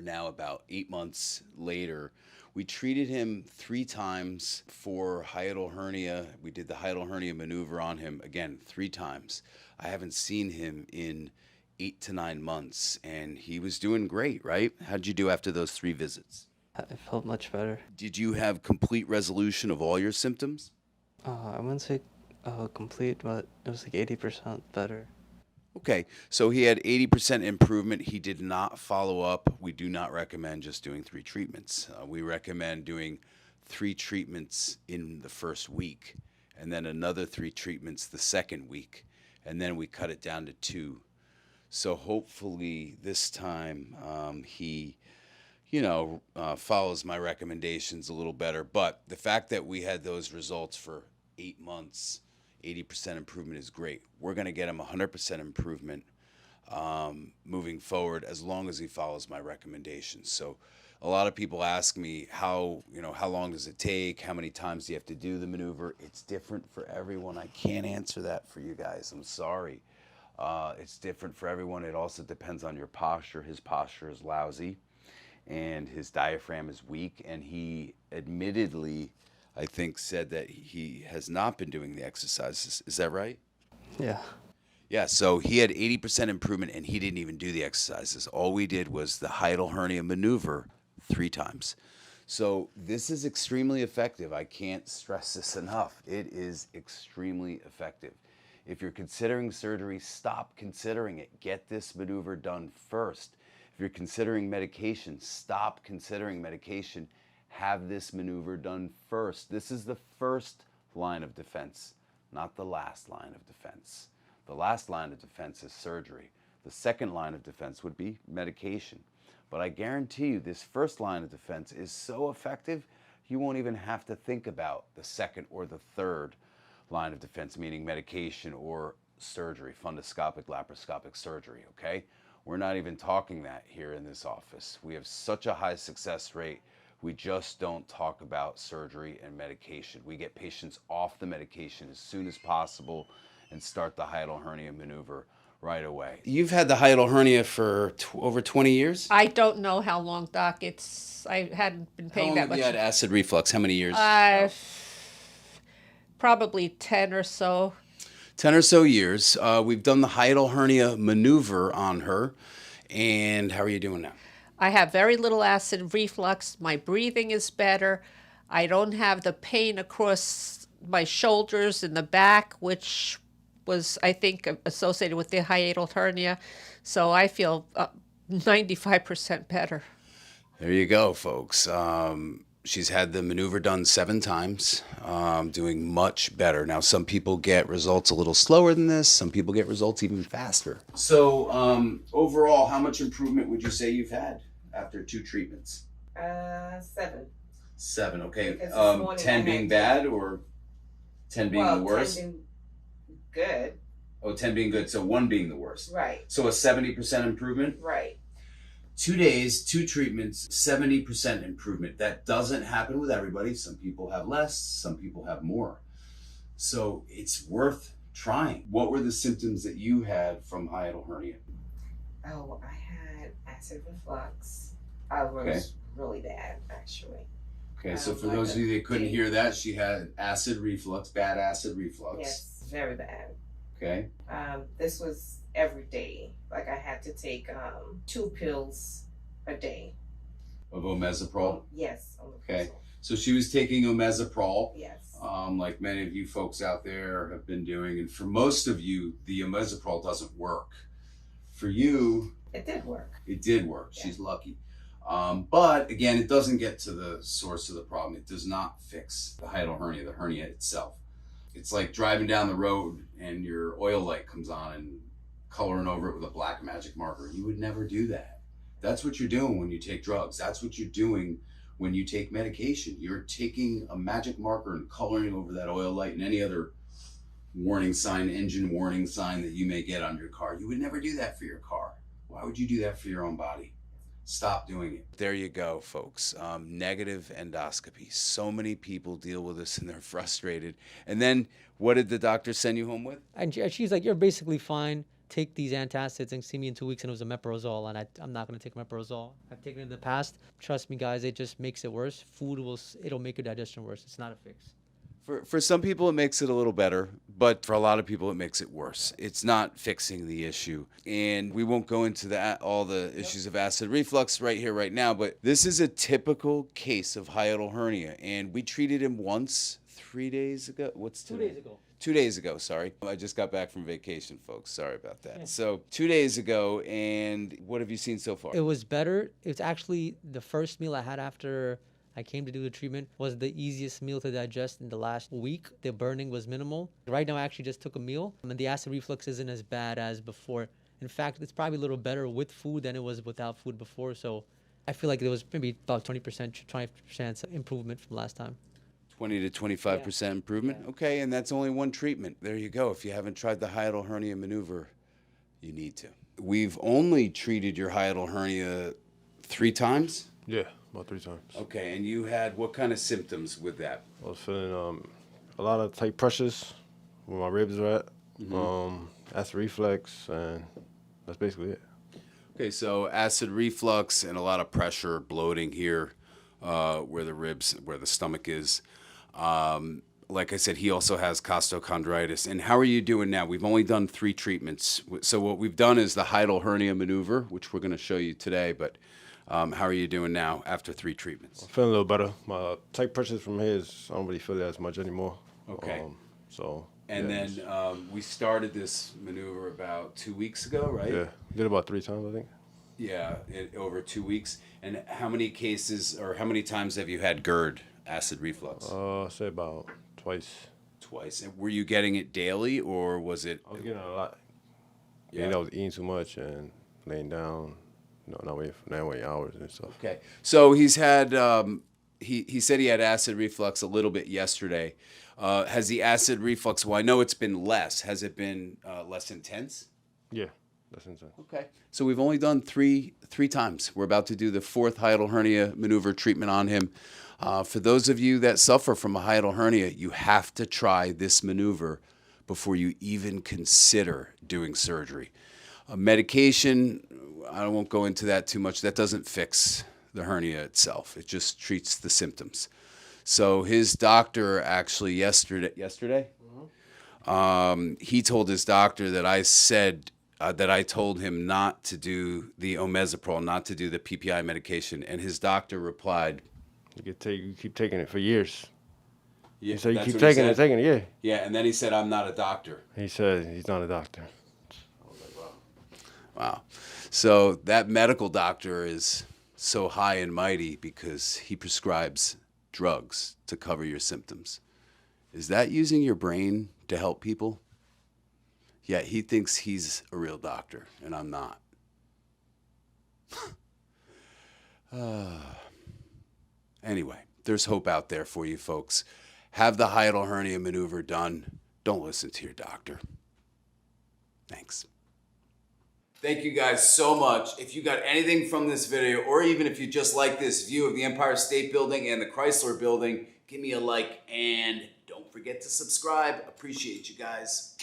now about 8 months later. We treated him 3 times for hiatal hernia. We did the hiatal hernia maneuver on him, again, 3 times. I haven't seen him in 8 to 9 months, and he was doing great, right? How'd you do after those 3 visits? I felt much better. Did you have complete resolution of all your symptoms? I wouldn't say complete, but it was like 80% better. Okay, so he had 80% improvement. He did not follow up. We do not recommend just doing 3 treatments. We recommend doing 3 treatments in the first week, and then another 3 treatments the second week, and then we cut it down to 2. So hopefully this time he, follows my recommendations a little better. But the fact that we had those results for 8 months, 80% improvement is great. We're going to get him 100% improvement moving forward as long as he follows my recommendations. So a lot of people ask me how long does it take? How many times do you have to do the maneuver? It's different for everyone. I can't answer that for you guys. I'm sorry. It's different for everyone. It also depends on your posture. His posture is lousy and his diaphragm is weak, and he admittedly, I think, said that he has not been doing the exercises. Is that right? Yeah. Yeah, so he had 80% improvement and he didn't even do the exercises. All we did was the hiatal hernia maneuver 3 times. So this is extremely effective. I can't stress this enough. It is extremely effective. If you're considering surgery, stop considering it. Get this maneuver done first. If you're considering medication, stop considering medication. Have this maneuver done first. This is the first line of defense, not the last line of defense. The last line of defense is surgery. The second line of defense would be medication. But I guarantee you this first line of defense is so effective, you won't even have to think about the second or the third line of defense, meaning medication or surgery, fundoscopic, laparoscopic surgery, okay? We're not even talking that here in this office. We have such a high success rate. We just don't talk about surgery and medication. We get patients off the medication as soon as possible and start the hiatal hernia maneuver right away. You've had the hiatal hernia for over 20 years? I don't know how long, Doc. I hadn't been paying that much. How long have you had acid reflux? How many years? Probably 10 or so. 10 or so years. We've done the hiatal hernia maneuver on her. And how are you doing now? I have very little acid reflux. My breathing is better. I don't have the pain across my shoulders in the back, which was, I think, associated with the hiatal hernia. So I feel 95% better. There you go, folks. She's had the maneuver done 7 times, doing much better. Now, some people get results a little slower than this. Some people get results even faster. So overall, how much improvement would you say you've had after 2 treatments? 7. 7, okay. Because 10 being bad or 10 being the worst? 10 being good. Oh, 10 being good, so 1 being the worst. Right. So a 70% improvement? Right. 2 days, 2 treatments, 70% improvement. That doesn't happen with everybody. Some people have less, some people have more. So it's worth trying. What were the symptoms that you had from hiatal hernia? Oh, I had acid reflux. I was really bad, actually. Okay, so for those of you that couldn't hear that, she had acid reflux, bad acid reflux. Yes, very bad. Okay. This was every day. Like I had to take 2 pills a day. Of omeprazole? Yes. Okay. So she was taking omeprazole. Yes. Like many of you folks out there have been doing. And for most of you, the omeprazole doesn't work. For you... It did work. It did work. Yeah. She's lucky. But again, it doesn't get to the source of the problem. It does not fix the hiatal hernia, the hernia itself. It's like driving down the road and your oil light comes on and coloring over it with a black magic marker. You would never do that. That's what you're doing when you take drugs. That's what you're doing when you take medication. You're taking a magic marker and coloring over that oil light and any other warning sign, engine warning sign that you may get on your car. You would never do that for your car. Why would you do that for your own body? Stop doing it. There you go, folks. Negative endoscopy. So many people deal with this and they're frustrated. And then what did the doctor send you home with? And she's like, you're basically fine. take these antacids and see me in 2 weeks and it was a meprazole, and I'm not going to take meprazole. I've taken it in the past. Trust me, guys, it just makes it worse. It'll make your digestion worse. It's not a fix. For some people, it makes it a little better, but for a lot of people, it makes it worse. It's not fixing the issue. And we won't go into all the issues of acid reflux right here, right now, but this is a typical case of hiatal hernia. And we treated him once 3 days ago. What's today? 2 days ago. 2 days ago, sorry. I just got back from vacation, folks. Sorry about that. So 2 days ago, and what have you seen so far? It was better. It's actually the first meal I had after I came to do the treatment was the easiest meal to digest in the last week. The burning was minimal. Right now, I actually just took a meal, and the acid reflux isn't as bad as before. In fact, it's probably a little better with food than it was without food before. So I feel like there was maybe about 20%, 20% improvement from last time. 20 to 25% improvement? Yeah. Okay, and that's only one treatment. There you go. If you haven't tried the hiatal hernia maneuver, you need to. We've only treated your hiatal hernia 3 times? Yeah, about 3 times. Okay, and you had what kind of symptoms with that? I was feeling a lot of tight pressures where my ribs are at, acid reflux, and that's basically it. Okay, so acid reflux and a lot of pressure, bloating here, where the stomach is. Like I said, he also has costochondritis. And how are you doing now? We've only done 3 treatments. So what we've done is the hiatal hernia maneuver, which we're going to show you today. But how are you doing now after 3 treatments? I'm feeling a little better. My tight pressures from here I don't really feel it as much anymore. Okay. And then we started this maneuver about 2 weeks ago, right? Yeah, did about 3 times, I think. Yeah, over 2 weeks. And how many cases or how many times have you had GERD, acid reflux? I say about twice. Twice. And were you getting it daily or was it? I was getting a lot. Yeah. Yeah, I was eating too much and laying down, not waiting hours and stuff. Okay. So he's had, he said he had acid reflux a little bit yesterday. Has the acid reflux, well, I know it's been less. Has it been less intense? Yeah, that's insane. Okay. So we've only done three times. We're about to do the 4th hiatal hernia maneuver treatment on him. For those of you that suffer from a hiatal hernia, you have to try this maneuver before you even consider doing surgery. Medication, I won't go into that too much. That doesn't fix the hernia itself. It just treats the symptoms. So his doctor actually yesterday, he told his doctor that I said that I told him not to do the omeprazole, not to do the PPI medication, and his doctor replied, You keep taking it for years. Yeah, You say you that's keep what he taking said? it, yeah. Yeah, and then he said, I'm not a doctor. He said he's not a doctor. Wow. So that medical doctor is so high and mighty because he prescribes drugs to cover your symptoms. Is that using your brain to help people? Yeah, he thinks he's a real doctor, and I'm not. Anyway, there's hope out there for you folks. Have the hiatal hernia maneuver done. Don't listen to your doctor. Thanks. Thank you guys so much. If you got anything from this video, or even if you just like this view of the Empire State Building and the Chrysler Building, give me a like and don't forget to subscribe. Appreciate you guys.